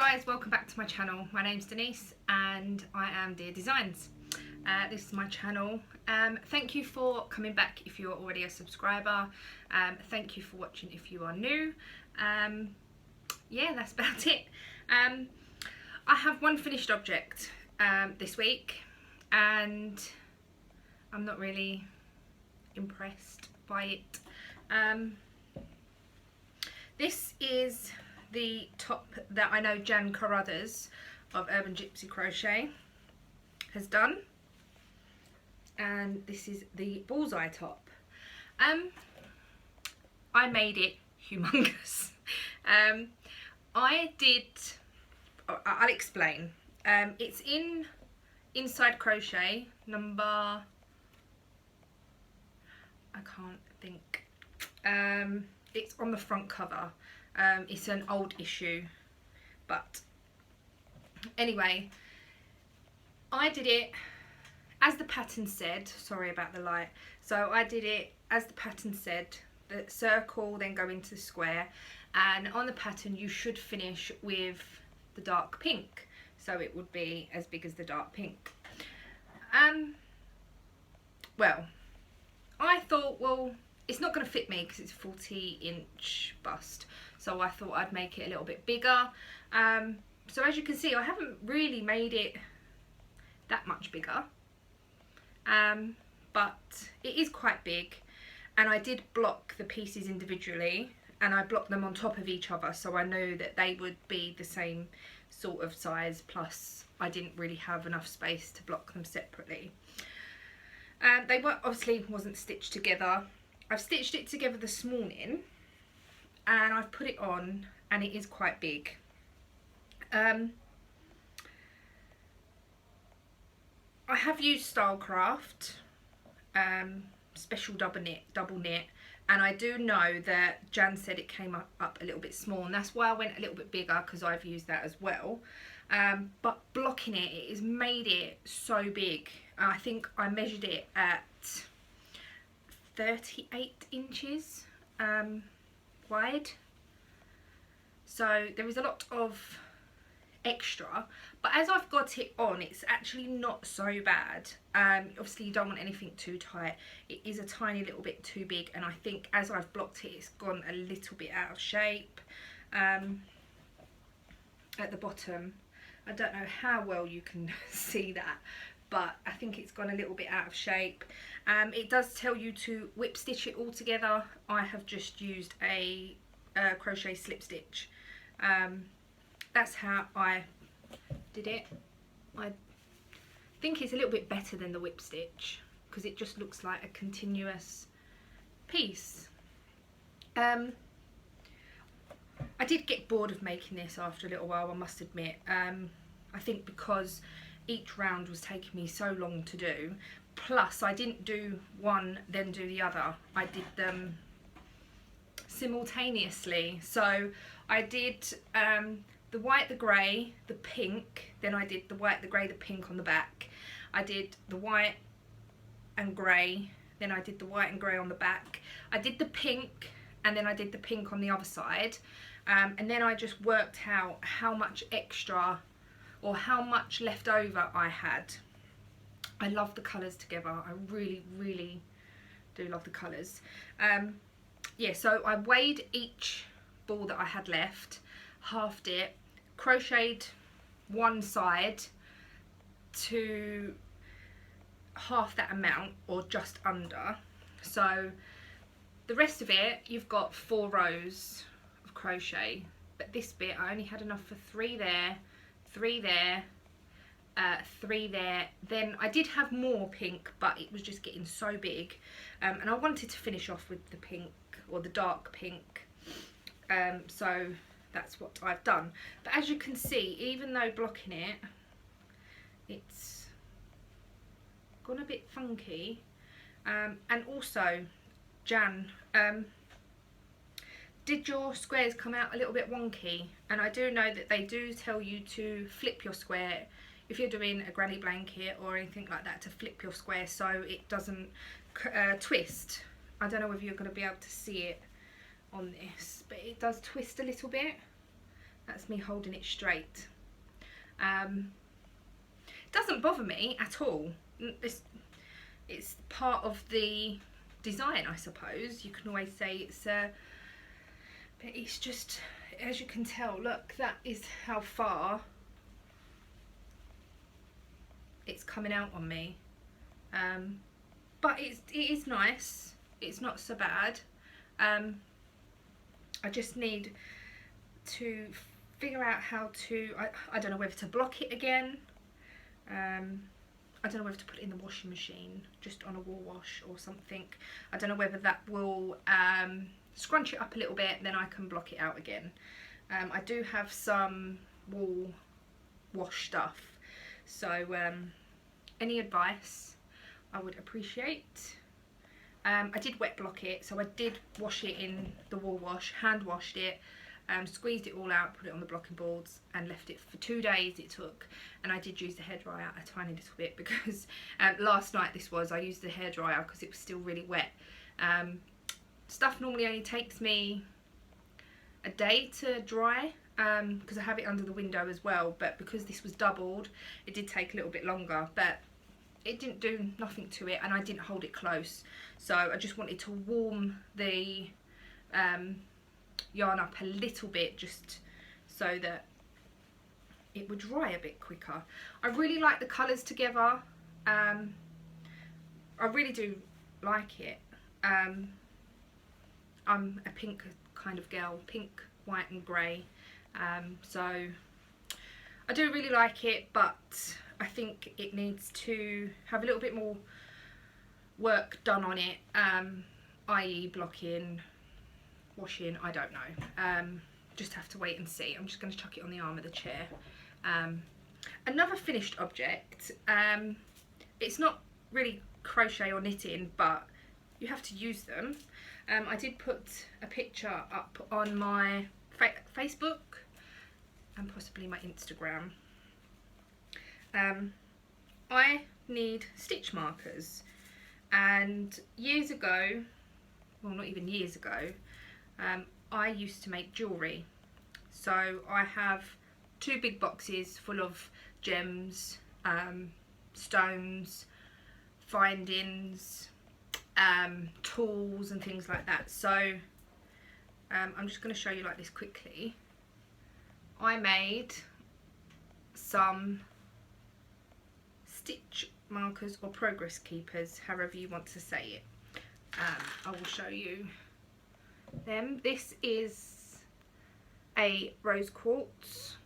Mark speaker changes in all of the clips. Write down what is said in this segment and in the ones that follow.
Speaker 1: guys, welcome back to my channel. My name's Denise and I am Deer Designs. This is my channel. Thank you for coming back if you're already a subscriber. Thank you for watching if you are new. Yeah, that's about it. I have one finished object this week and I'm not really impressed by it. This is the top that I know Jan Carruthers of Urban Gypsy Crochet has done, and this is the Bullseye top. I made it humongous. I'll explain. It's in Inside Crochet number, I can't think, it's on the front cover. It's an old issue, but anyway, I did it as the pattern said. Sorry about the light. So I did it as the pattern said, the circle, then go into the square, and on the pattern you should finish with the dark pink, so it would be as big as the dark pink. Well, I thought, well, it's not going to fit me because it's a 40-inch bust, so I thought I'd make it a little bit bigger. So as you can see, I haven't really made it that much bigger, but it is quite big, and I did block the pieces individually and I blocked them on top of each other, so I knew that they would be the same sort of size, plus I didn't really have enough space to block them separately. They obviously wasn't stitched together. I've stitched it together this morning and I've put it on, and it is quite big. I have used Stylecraft special double knit, and I do know that Jan said it came up a little bit small, and that's why I went a little bit bigger, because I've used that as well. But blocking it has made it so big. I think I measured it at 38 inches wide, so there is a lot of extra, but as I've got it on, it's actually not so bad. Obviously you don't want anything too tight. It is a tiny little bit too big, and I think as I've blocked it, it's gone a little bit out of shape at the bottom. I don't know how well you can see that, but I think it's gone a little bit out of shape. It does tell you to whip stitch it all together. I have just used a crochet slip stitch. That's how I did it. I think it's a little bit better than the whip stitch because it just looks like a continuous piece. I did get bored of making this after a little while, I must admit. I think because each round was taking me so long to do, plus I didn't do one then do the other. I did them simultaneously. So I did the white, the grey, the pink, then I did the white, the grey, the pink on the back. I did the white and grey, then I did the white and grey on the back. I did the pink, and then I did the pink on the other side. And then I just worked out how much extra or how much left over I had. I love the colours together. I really, really do love the colours. Yeah, so I weighed each ball that I had left, halved it, crocheted one side to half that amount or just under. So the rest of it, you've got 4 rows of crochet, but this bit I only had enough for 3 there, 3 there, 3 there. Then I did have more pink, but it was just getting so big, and I wanted to finish off with the pink or the dark pink, so that's what I've done. But as you can see, even though blocking it, it's gone a bit funky. And also, Jan, did your squares come out a little bit wonky? And I do know that they do tell you to flip your square if you're doing a granny blanket or anything like that, to flip your square so it doesn't twist. I don't know if you're going to be able to see it on this, but it does twist a little bit. That's me holding it straight. Doesn't bother me at all. It's part of the design, I suppose. You can always say it's but it's just, as you can tell, look, that is how far it's coming out on me. But it is nice. It's not so bad. I just need to figure out how to, I don't know whether to block it again. I don't know whether to put it in the washing machine, just on a wool wash or something. I don't know whether that will scrunch it up a little bit, then I can block it out again. I do have some wool wash stuff, so any advice I would appreciate. I did wet block it, so I did wash it in the wool wash, hand washed it, squeezed it all out, put it on the blocking boards and left it for 2 days it took. And I did use the hairdryer a tiny little bit because last night I used the hairdryer because it was still really wet. Stuff normally only takes me a day to dry because I have it under the window as well, but because this was doubled it did take a little bit longer, but it didn't do nothing to it and I didn't hold it close, so I just wanted to warm the yarn up a little bit just so that it would dry a bit quicker. I really like the colours together. I really do like it. I'm a pink kind of girl, pink, white and grey, so I do really like it, but I think it needs to have a little bit more work done on it, i.e. blocking, washing, I don't know. Just have to wait and see. I'm just going to chuck it on the arm of the chair. Another finished object, it's not really crochet or knitting, but you have to use them. I did put a picture up on my Facebook and possibly my Instagram. I need stitch markers, and years ago, well not even years ago, I used to make jewellery. So I have 2 big boxes full of gems, stones, findings, tools and things like that. So I'm just going to show you like this quickly. I made some stitch markers or progress keepers, however you want to say it. I will show you them. This is a rose quartz.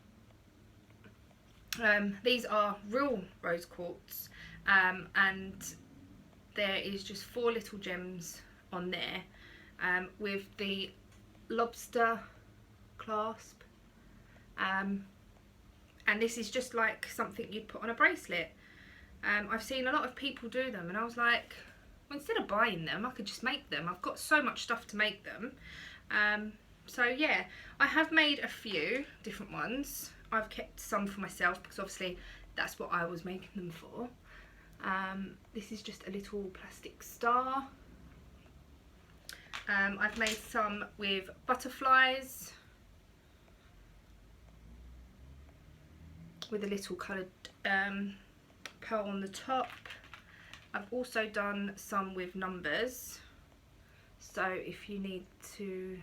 Speaker 1: These are real rose quartz, and there is just 4 little gems on there, with the lobster clasp, and this is just like something you'd put on a bracelet. I've seen a lot of people do them and I was like, well, instead of buying them I could just make them. I've got so much stuff to make them. So yeah, I have made a few different ones. I've kept some for myself because obviously that's what I was making them for. This is just a little plastic star. I've made some with butterflies with a little coloured pearl on the top. I've also done some with numbers, so if you need to,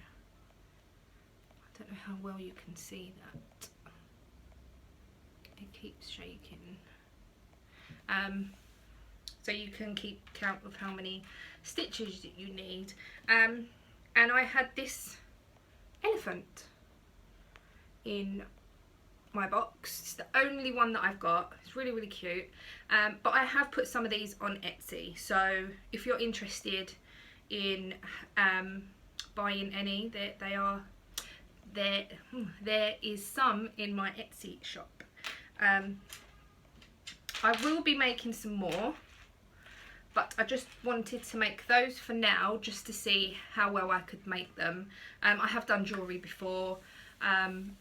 Speaker 1: I don't know how well you can see that, it keeps shaking, so you can keep count of how many stitches that you need. And I had this elephant in my box. It's the only one that I've got. It's really, really cute. But I have put some of these on Etsy, so if you're interested in buying any, there is some in my Etsy shop. I will be making some more, but I just wanted to make those for now just to see how well I could make them. I have done jewellery before, and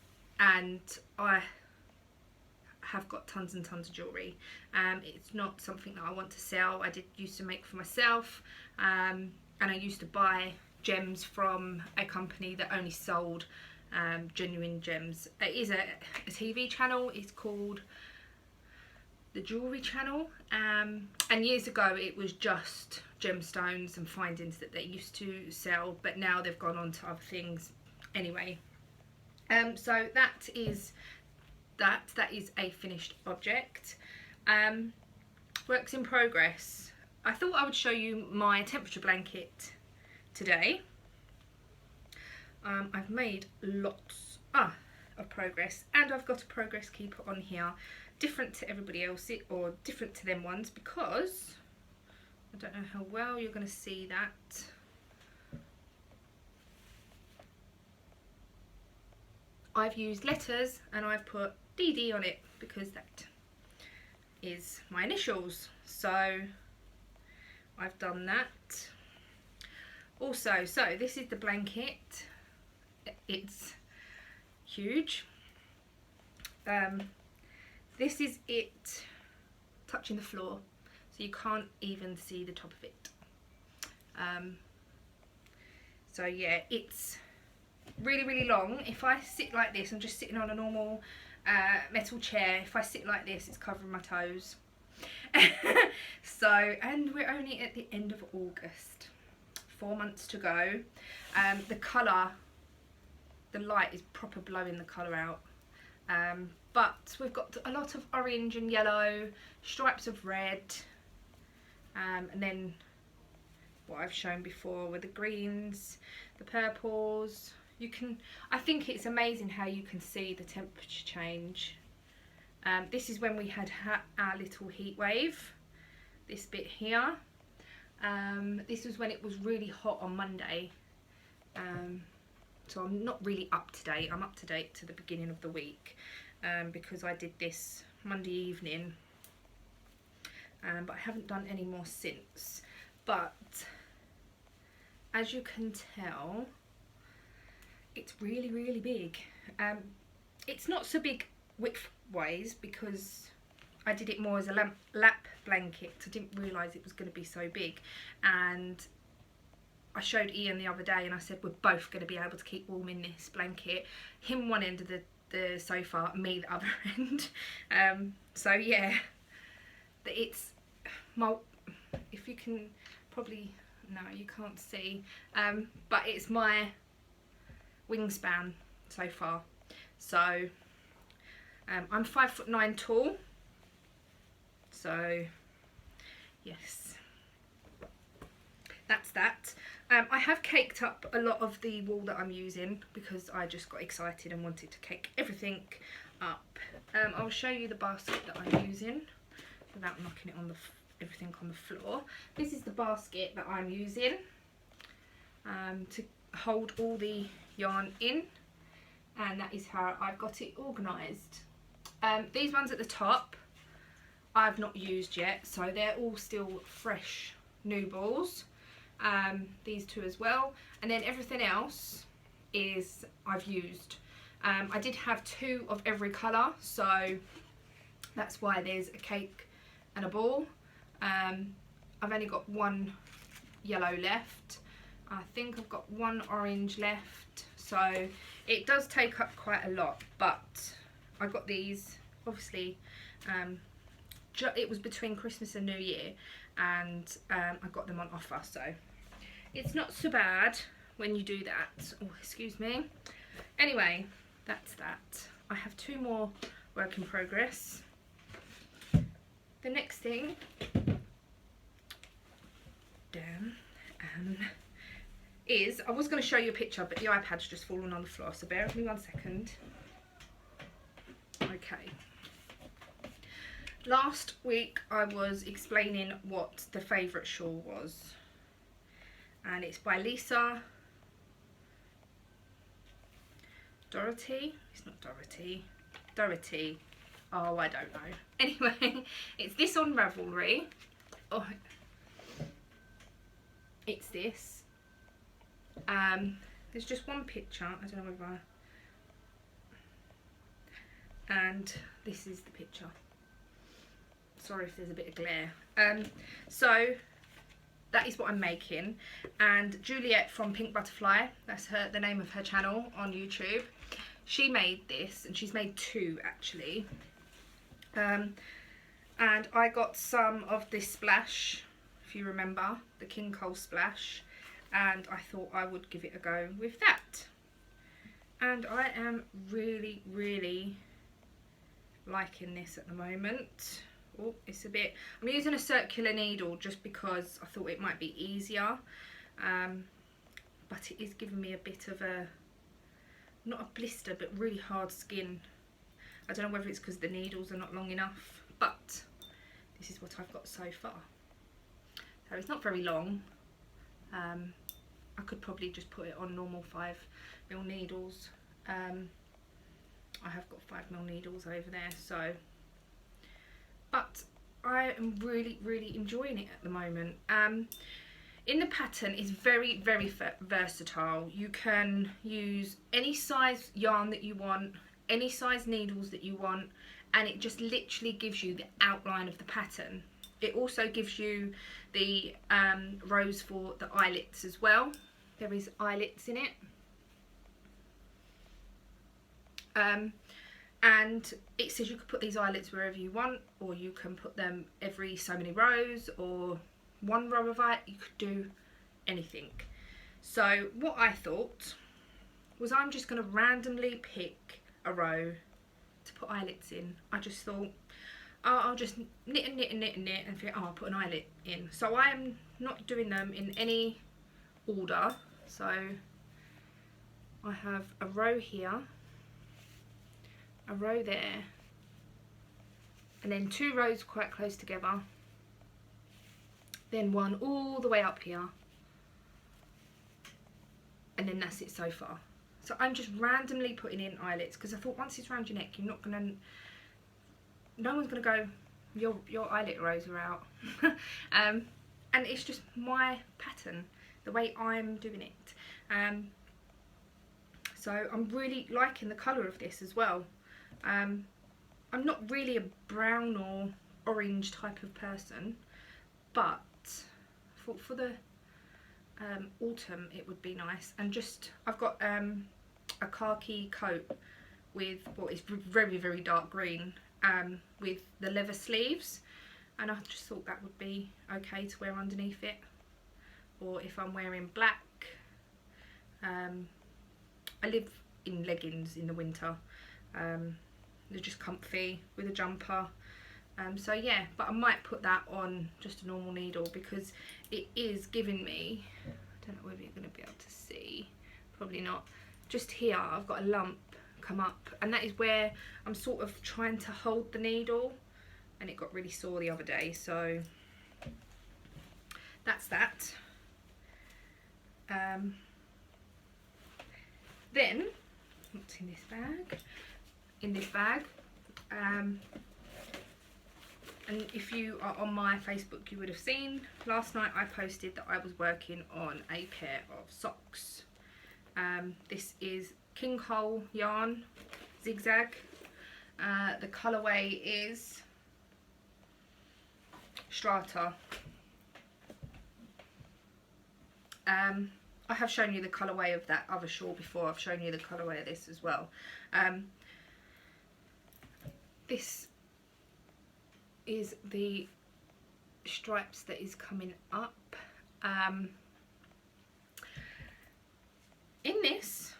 Speaker 1: I have got tons and tons of jewellery. It's not something that I want to sell. I did used to make for myself, and I used to buy gems from a company that only sold genuine gems. It is a TV channel. It's called the Jewelry Channel, and years ago it was just gemstones and findings that they used to sell, but now they've gone on to other things. Anyway, so that is a finished object. Works in progress. I thought I would show you my temperature blanket today. I've made lots of progress, and I've got a progress keeper on here, different to everybody else, or different to them ones, because I don't know how well you're going to see that. I've used letters and I've put DD on it because that is my initials, so I've done that. Also, so this is the blanket. It's huge. This is it touching the floor, so you can't even see the top of it. So yeah, it's really long. If I sit like this, I'm just sitting on a normal metal chair. If I sit like this, it's covering my toes. So, and we're only at the end of August, 4 months to go. The colour, the light is proper blowing the colour out, but we've got a lot of orange and yellow, stripes of red, and then what I've shown before with the greens, the purples. You can, I think it's amazing how you can see the temperature change. This is when we had our little heat wave, this bit here. This was when it was really hot on Monday. So I'm not really up to date. I'm up to date to the beginning of the week, because I did this Monday evening, but I haven't done any more since. But as you can tell, it's really big. It's not so big width-wise because I did it more as a lap blanket. I didn't realise it was going to be so big, and I showed Ian the other day and I said we're both going to be able to keep warm in this blanket. Him one end of the sofa, me the other end. So yeah, it's if you can probably, no you can't see, but it's my wingspan so far. So I'm 5'9" tall, so yes, that's that. I have caked up a lot of the wool that I'm using because I just got excited and wanted to cake everything up. I'll show you the basket that I'm using without knocking it on everything on the floor. This is the basket that I'm using to hold all the yarn in, and that is how I've got it organised. These ones at the top I've not used yet, so they're all still fresh new balls. These two as well, and then everything else is I've used. I did have 2 of every colour, so that's why there's a cake and a ball. I've only got 1 yellow left. I think I've got 1 orange left, so it does take up quite a lot, but I got these obviously, it was between Christmas and New Year, and I got them on offer, so it's not so bad when you do that. Oh, excuse me. Anyway, that's that. I have 2 more work in progress. The next thing is, I was going to show you a picture, but the iPad's just fallen on the floor, so bear with me 1 second. Okay. Last week I was explaining what the favourite shawl was, and it's by Lisa Dorothy. It's not Dorothy. Dorothy. Oh, I don't know. Anyway, it's this on Ravelry. Oh, it's this. There's just one picture. I don't know whether. And this is the picture. Sorry if there's a bit of glare. So that is what I'm making. And Juliet from Pink Butterfly, that's the name of her channel on YouTube, she made this, and she's made 2 actually. And I got some of this splash, if you remember, the King Cole splash, and I thought I would give it a go with that. And I am really, really liking this at the moment. Oh, it's a bit, I'm using a circular needle just because I thought it might be easier, but it is giving me a bit of a, not a blister, but really hard skin. I don't know whether it's because the needles are not long enough, but this is what I've got so far. So it's not very long. I could probably just put it on normal 5mm needles. I have got 5mm needles over there, so, but I am really, really enjoying it at the moment. In the pattern, it's very, very versatile. You can use any size yarn that you want, any size needles that you want, and it just literally gives you the outline of the pattern. It also gives you the rows for the eyelets as well. There is eyelets in it. And it says you can put these eyelets wherever you want, or you can put them every so many rows, or 1 row of eyelet. You could do anything. So what I thought was, I'm just going to randomly pick a row to put eyelets in. I just thought, oh, I'll just knit and knit and knit and knit and think, oh, I'll put an eyelet in. So I am not doing them in any order. So I have a row here, a row there, and then 2 rows quite close together, then 1 all the way up here, and then that's it so far. So I'm just randomly putting in eyelets, because I thought once it's around your neck, you're not gonna, no one's gonna go, your eyelet rows are out. And it's just my pattern, the way I'm doing it. So I'm really liking the colour of this as well. I'm not really a brown or orange type of person, but for the autumn it would be nice. And just, I've got a khaki coat with what is very, very dark green, with the leather sleeves, and I just thought that would be okay to wear underneath it. Or if I'm wearing black, I live in leggings in the winter. They're just comfy with a jumper. So yeah, but I might put that on just a normal needle, because it is giving me, I don't know whether you're going to be able to see, probably not, just here I've got a lump come up, and that is where I'm sort of trying to hold the needle, and it got really sore the other day. So that's that. Then what's in this bag? In this bag, and if you are on my Facebook, you would have seen last night I posted that I was working on a pair of socks. This is King Cole yarn, zigzag. The colourway is Strata. I have shown you the colourway of that other shawl before. I've shown you the colourway of this as well. This is the stripes that is coming up. In this,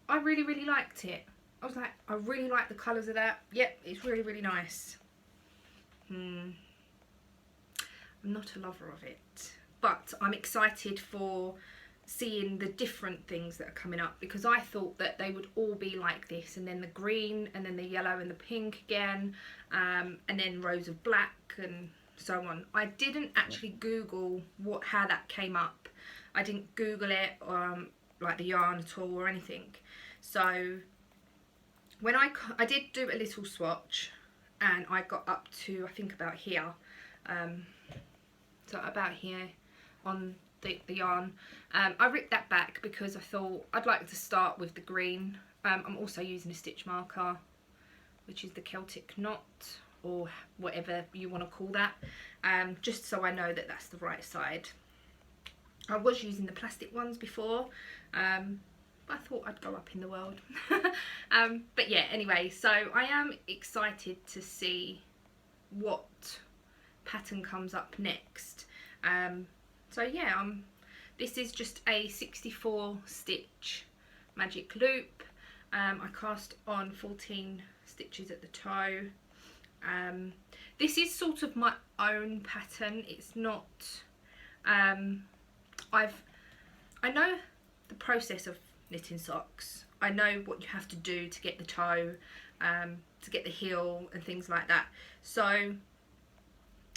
Speaker 1: I really, really liked it. I was like, I really like the colours of that. Yep, it's really, really nice. I'm not a lover of it, but I'm excited for seeing the different things that are coming up, because I thought that they would all be like this, and then the green, and then the yellow and the pink again, and then rows of black and so on. I didn't actually Google how that came up. I didn't Google it, like the yarn at all or anything. So when I did do a little swatch, and I got up to, I think, about here, so about here on the yarn. I ripped that back because I thought I'd like to start with the green. I'm also using a stitch marker, which is the Celtic Knot. or whatever you want to call that, just so I know that that's the right side. I was using the plastic ones before, but I thought I'd go up in the world. But yeah, anyway, so I am excited to see what pattern comes up next. So yeah, this is just a 64 stitch magic loop. I cast on 14 stitches at the toe. This is sort of my own pattern. It's not, I know the process of knitting socks. I know what you have to do to get the toe, to get the heel and things like that. So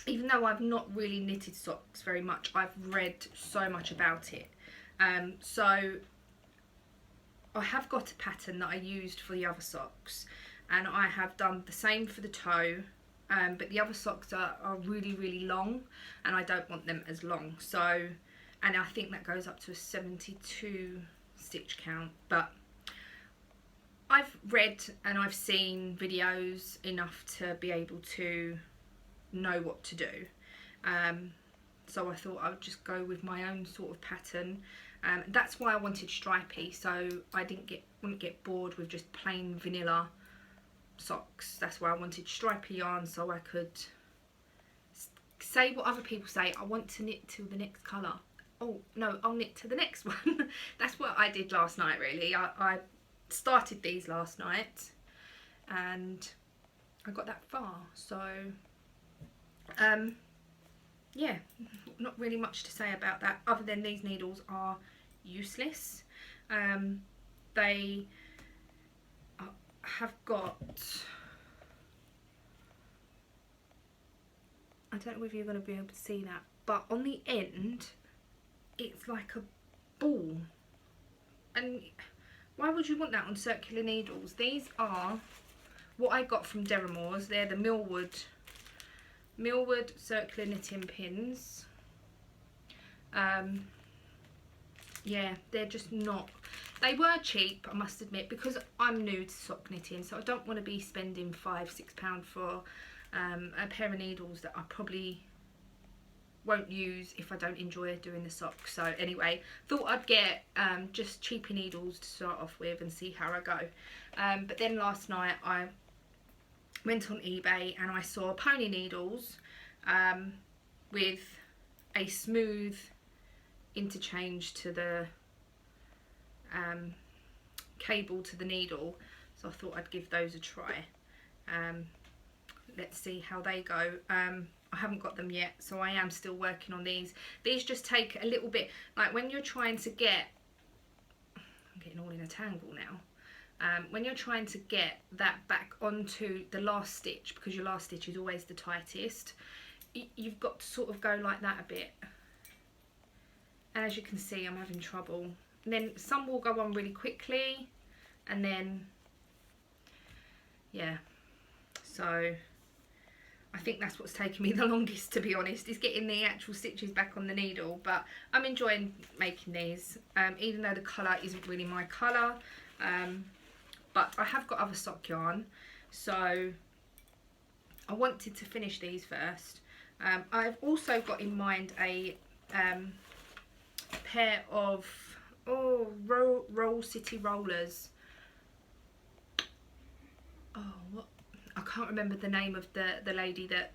Speaker 1: even though I've not really knitted socks very much, I've read so much about it. So I have got a pattern that I used for the other socks, and I have done the same for the toe, but the other socks are really long, and I don't want them as long. So, and I think that goes up to a 72 stitch count, but I've read and I've seen videos enough to be able to know what to do. So I thought I would just go with my own sort of pattern. That's why I wanted stripy, so I wouldn't get bored with just plain vanilla socks. That's why I wanted stripy yarn, so I could say what other people say. I want to knit to the next colour. Oh no, I'll knit to the next one. That's what I did last night, really. I started these last night and I got that far, so yeah, not really much to say about that other than these needles are useless. They have got, I don't know if you're going to be able to see that, but on the end it's like a ball, and why would you want that on circular needles? These are what I got from Deramores. They're the Millwood circular knitting pins. Yeah, they're just not, they were cheap, I must admit, because I'm new to sock knitting, so I don't want to be spending £5–6 for a pair of needles that I probably won't use if I don't enjoy doing the socks. So anyway, thought I'd get just cheaper needles to start off with and see how I go. But then last night I went on eBay and I saw pony needles with a smooth interchange to the cable to the needle, so I thought I'd give those a try. Let's see how they go. I haven't got them yet, so I am still working on these. These just take a little bit, like when you're trying to get, I'm getting all in a tangle now. When you're trying to get that back onto the last stitch, because your last stitch is always the tightest, you've got to sort of go like that a bit. And as you can see, I'm having trouble. And then some will go on really quickly, and then, yeah. So I think that's what's taken me the longest, to be honest, is getting the actual stitches back on the needle. But I'm enjoying making these, even though the colour isn't really my colour. But I have got other sock yarn, so I wanted to finish these first. I've also got in mind a pair of Roll City rollers. Oh, what? I can't remember the name of the lady that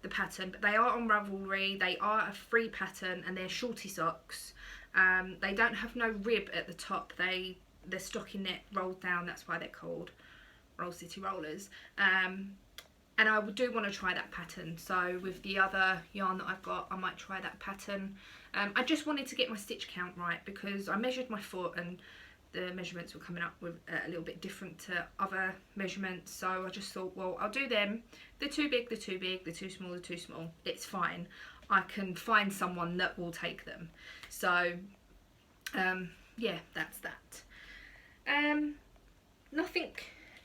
Speaker 1: the pattern, but they are on Ravelry. They are a free pattern and they're shorty socks. They don't have no rib at the top. They're stockinette rolled down. That's why they're called Roll City rollers. And I do want to try that pattern. So with the other yarn that I've got, I might try that pattern. I just wanted to get my stitch count right, because I measured my foot and the measurements were coming up with a little bit different to other measurements. So I just thought, well, I'll do them. They're too big, they're too big, they're too small, they're too small. It's fine. I can find someone that will take them. So yeah, that's that. Nothing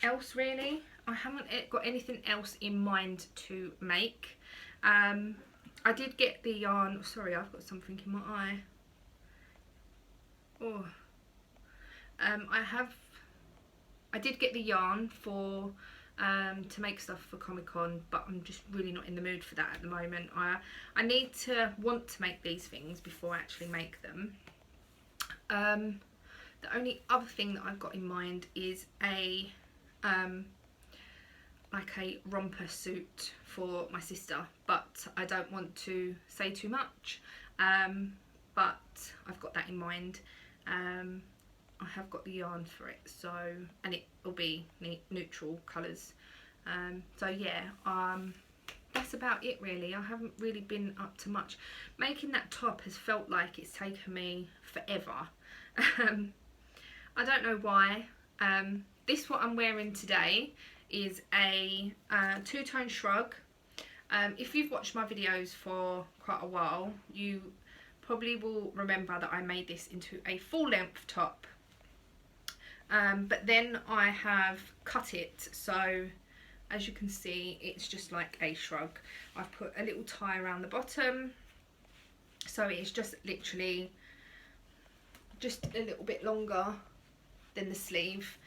Speaker 1: else really. I haven't got anything else in mind to make. I did get the yarn. Sorry, I've got something in my eye. Oh. I did get the yarn for to make stuff for Comic-Con, but I'm just really not in the mood for that at the moment. I need to want to make these things before I actually make them. The only other thing that I've got in mind is a like a romper suit for my sister, but I don't want to say too much, but I've got that in mind. I have got the yarn for it, so, and it will be neutral colours, so yeah, that's about it really. I haven't really been up to much. Making that top has felt like it's taken me forever. I don't know why. This, what I'm wearing today, is a two-tone shrug. If you've watched my videos for quite a while, you probably will remember that I made this into a full-length top, but then I have cut it, so as you can see it's just like a shrug. I've put a little tie around the bottom, so it's just literally just a little bit longer than the sleeve.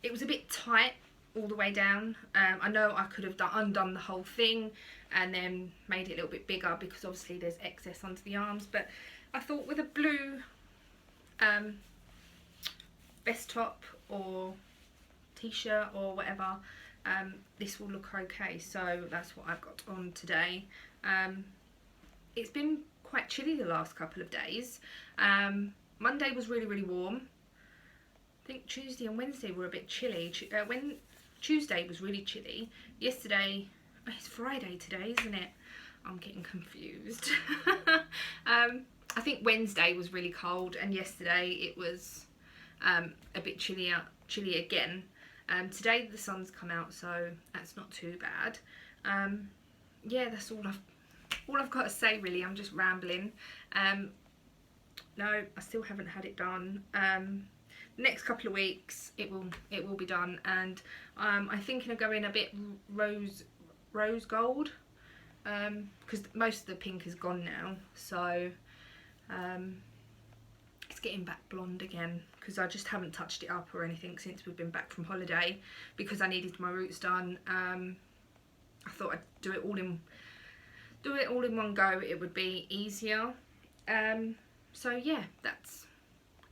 Speaker 1: It was a bit tight all the way down. I know I could have undone the whole thing and then made it a little bit bigger, because obviously there's excess under the arms, but I thought with a blue vest top or t-shirt or whatever, this will look okay, so that's what I've got on today. It's been quite chilly the last couple of days. Monday was really warm. I think Tuesday and Wednesday were a bit chilly. When Tuesday was really chilly. Yesterday, it's Friday today, isn't it? I'm getting confused. I think Wednesday was really cold, and yesterday it was a bit chilly again. Today the sun's come out, so that's not too bad. Yeah, that's all I've got to say really. I'm just rambling. No, I still haven't had it done. Next couple of weeks it will be done, and I'm thinking of going a bit rose gold, because most of the pink is gone now, so it's getting back blonde again, because I just haven't touched it up or anything since we've been back from holiday, because I needed my roots done. I thought I'd do it all in one go, it would be easier. So yeah, that's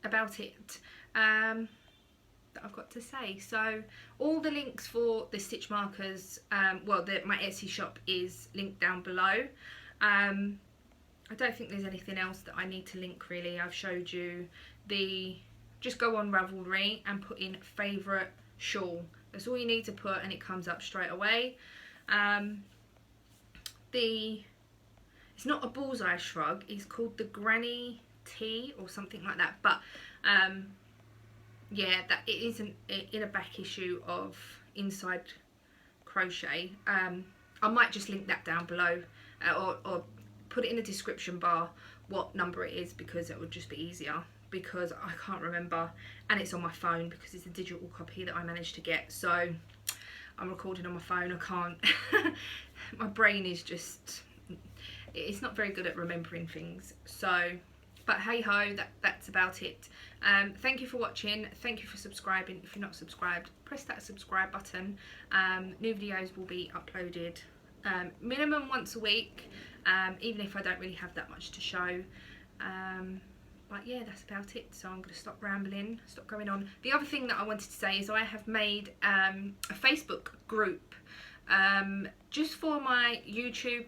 Speaker 1: about it that I've got to say. So all the links for the stitch markers, well, my Etsy shop is linked down below. I don't think there's anything else that I need to link really. I've showed you just go on Ravelry and put in favourite shawl. That's all you need to put, and it comes up straight away. It's not a Bullseye shrug, it's called the Granny Tea or something like that, but yeah, that it isn't in a back issue of Inside Crochet. I might just link that down below, or put it in the description bar what number it is, because it would just be easier, because I can't remember, and it's on my phone because it's a digital copy that I managed to get, so I'm recording on my phone. I can't my brain is just, it's not very good at remembering things. So, but hey ho, that's about it. Thank you for watching, thank you for subscribing. If you're not subscribed, press that subscribe button. New videos will be uploaded minimum once a week, even if I don't really have that much to show. But yeah, that's about it, so I'm going to stop rambling, stop going on. The other thing that I wanted to say is I have made a Facebook group just for my YouTube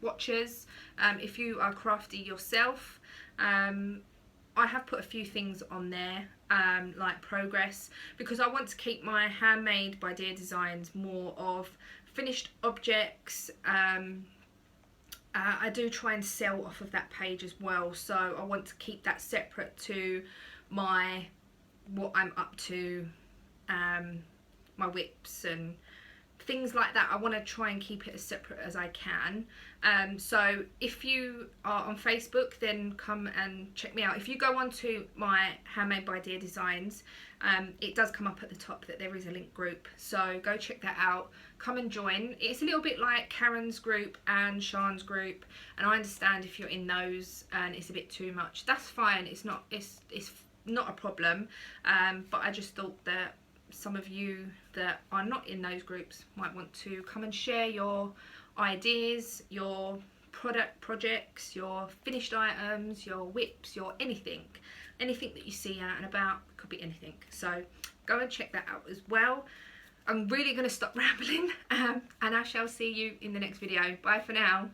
Speaker 1: watchers. If you are crafty yourself, I have put a few things on there, like progress, because I want to keep my Handmade by Deer Designs more of finished objects. I do try and sell off of that page as well, so I want to keep that separate to what I'm up to, my whips and things like that. I want to try and keep it as separate as I can. So if you are on Facebook, then come and check me out. If you go onto my Handmade by Deer Designs, it does come up at the top that there is a link group, so go check that out, come and join. It's a little bit like Karen's group and Sean's group, and I understand if you're in those and it's a bit too much, that's fine. It's not a problem, but I just thought that some of you that are not in those groups might want to come and share your ideas, your product projects, your finished items, your whips, your anything that you see out and about. Could be anything, so go and check that out as well. I'm really going to stop rambling, and I shall see you in the next video. Bye for now.